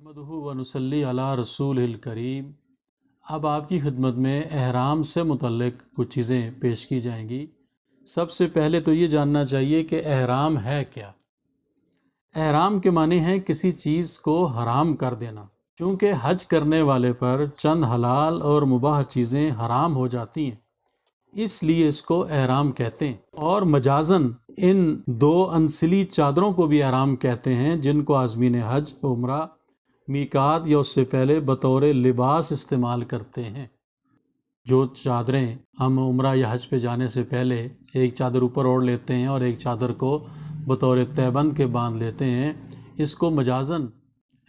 नहमदुहु व नुसल्ली अला रसूलिल करीम। अब आपकी खिदमत में एहराम से मुतल्लिक़ कुछ चीज़ें पेश की जाएंगी। सबसे पहले तो ये जानना चाहिए कि एहराम है क्या। एहराम के माने हैं किसी चीज़ को हराम कर देना। चूँकि हज करने वाले पर चंद हलाल और मुबाह चीज़ें हराम हो जाती हैं, इसलिए इसको एहराम कहते हैं। और मजाजन इन दो अनसिली चादरों को भी एहराम कहते हैं, जिनको आज़मीन हज, उम्रा, मीकात या उससे पहले बतौर लिबास इस्तेमाल करते हैं। जो चादरें हम उम्रा या हज पे जाने से पहले एक चादर ऊपर ओढ़ लेते हैं और एक चादर को बतौर तहबंद के बांध लेते हैं, इसको मजाजन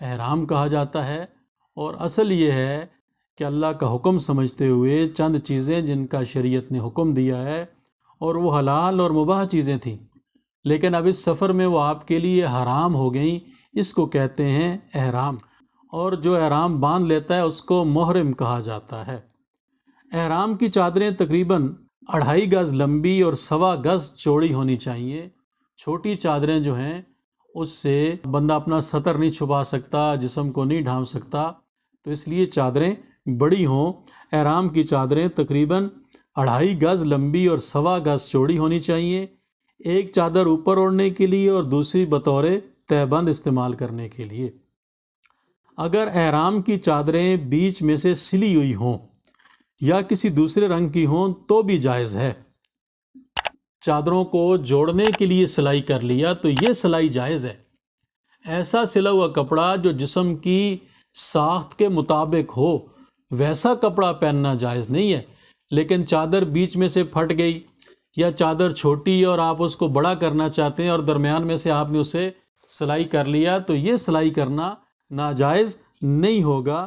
एहराम कहा जाता है। और असल ये है कि अल्लाह का हुक्म समझते हुए चंद चीज़ें जिनका शरीयत ने हुक्म दिया है और वो हलाल और मुबाह चीज़ें थीं, लेकिन अब इस सफ़र में वो आपके लिए हराम हो गई, इसको कहते हैं एहराम। और जो एहराम बांध लेता है उसको मुहरिम कहा जाता है। एहराम की चादरें तकरीबन 2.5 गज़ लंबी और 1.25 गज़ चौड़ी होनी चाहिए। छोटी चादरें जो हैं उससे बंदा अपना सतर नहीं छुपा सकता, जिस्म को नहीं ढांप सकता, तो इसलिए चादरें बड़ी हों। एहराम की चादरें तकरीबन 2.5 गज़ लंबी और 1.25 गज़ चौड़ी होनी चाहिए। एक चादर ऊपर ओढ़ने के लिए और दूसरी बतौर तहबंद इस्तेमाल करने के लिए। अगर एहराम की चादरें बीच में से सिली हुई हों या किसी दूसरे रंग की हों तो भी जायज़ है। चादरों को जोड़ने के लिए सिलाई कर लिया तो ये सिलाई जायज़ है। ऐसा सिला हुआ कपड़ा जो जिस्म की साख्त के मुताबिक हो, वैसा कपड़ा पहनना जायज़ नहीं है। लेकिन चादर बीच में से फट गई या चादर छोटी और आप उसको बड़ा करना चाहते हैं और दरमियान में से आपने उसे सिलाई कर लिया, तो ये सिलाई करना नाजायज़ नहीं होगा।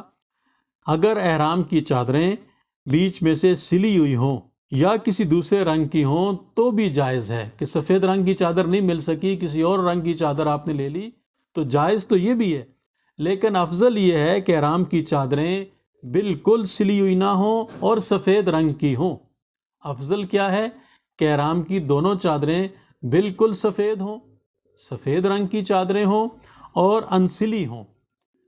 अगर एहराम की चादरें बीच में से सिली हुई हों या किसी दूसरे रंग की हों तो भी जायज़ है कि सफ़ेद रंग की चादर नहीं मिल सकी, किसी और रंग की चादर आपने ले ली, तो जायज़ तो ये भी है। लेकिन अफजल ये है कि एहराम की चादरें बिल्कुल सिली हुई ना हों और सफ़ेद रंग की हों। अफजल क्या है कि एहराम की दोनों चादरें बिल्कुल सफ़ेद हों, सफ़ेद रंग की चादरें हों और अनसिली हों।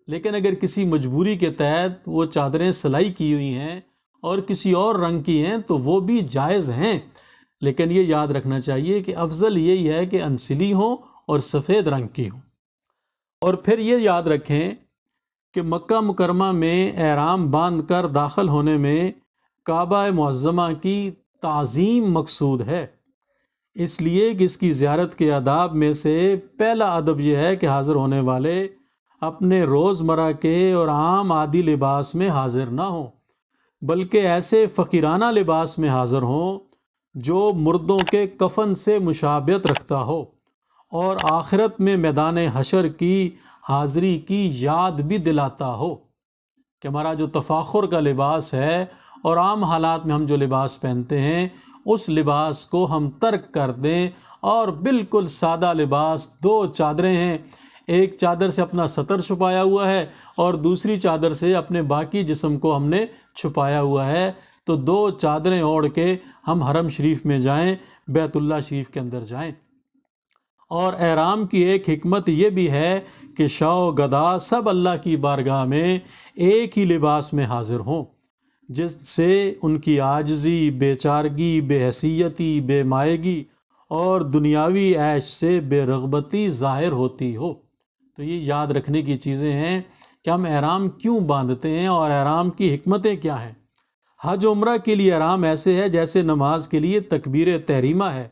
लेकिन अगर किसी मजबूरी के तहत वो चादरें सिलाई की हुई हैं और किसी और रंग की हैं तो वो भी जायज़ हैं। लेकिन ये याद रखना चाहिए कि अफजल यही है कि अनसिली हों और सफ़ेद रंग की हों। और फिर ये याद रखें कि मक्का मुकरमा में एहराम बांध कर दाखिल होने में काबा मुअज़्ज़मा की ताज़ीम मकसूद है। इसलिए कि इसकी ज़ियारत के आदाब में से पहला अदब यह है कि हाज़िर होने वाले अपने रोज़मर्रा के और आम आदि लिबास में हाज़िर ना हों, बल्कि ऐसे फ़कीराना लिबास में हाज़िर हों जो मुर्दों के कफन से मुशाबियत रखता हो और आखिरत में मैदान हशर की हाज़िरी की याद भी दिलाता हो कि हमारा जो तफ़ाखुर का लिबास है और आम हालात में हम जो लिबास पहनते हैं उस लिबास को हम तर्क कर दें और बिल्कुल सादा लिबास, 2 चादरें हैं, एक चादर से अपना सतर छुपाया हुआ है और दूसरी चादर से अपने बाकी जिस्म को हमने छुपाया हुआ है, तो 2 चादरें ओढ़ के हम हरम शरीफ में जाएं, बैतुल्लाह शरीफ के अंदर जाएं। और एहराम की एक हिकमत ये भी है कि शाह गदा सब अल्लाह की बारगाह में एक ही लिबास में हाजिर हों, जिससे उनकी आजिज़ी, बेचारगी, बेहसीयती, बेमायगी और दुनियावी ऐश से बेरग़बती ज़ाहिर होती हो। तो ये याद रखने की चीज़ें हैं कि हम एहराम क्यों बांधते हैं और एहराम की हिकमतें क्या हैं। हज उम्रा के लिए एहराम ऐसे है जैसे नमाज के लिए तकबीर तहरीमा है।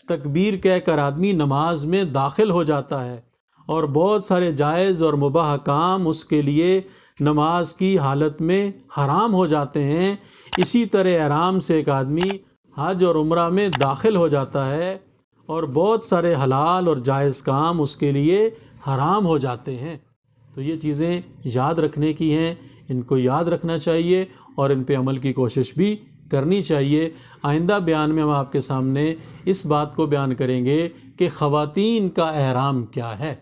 तकबीर कहकर आदमी नमाज में दाखिल हो जाता है और बहुत सारे जायज़ और मुबाह काम उसके लिए नमाज की हालत में हराम हो जाते हैं। इसी तरह एहराम से एक आदमी हज और उम्रा में दाखिल हो जाता है और बहुत सारे हलाल और जायज़ काम उसके लिए हराम हो जाते हैं। तो ये चीज़ें याद रखने की हैं, इनको याद रखना चाहिए और इन पे अमल की कोशिश भी करनी चाहिए। आइंदा बयान में हम आपके सामने इस बात को बयान करेंगे कि ख़वातीन का एहराम क्या है।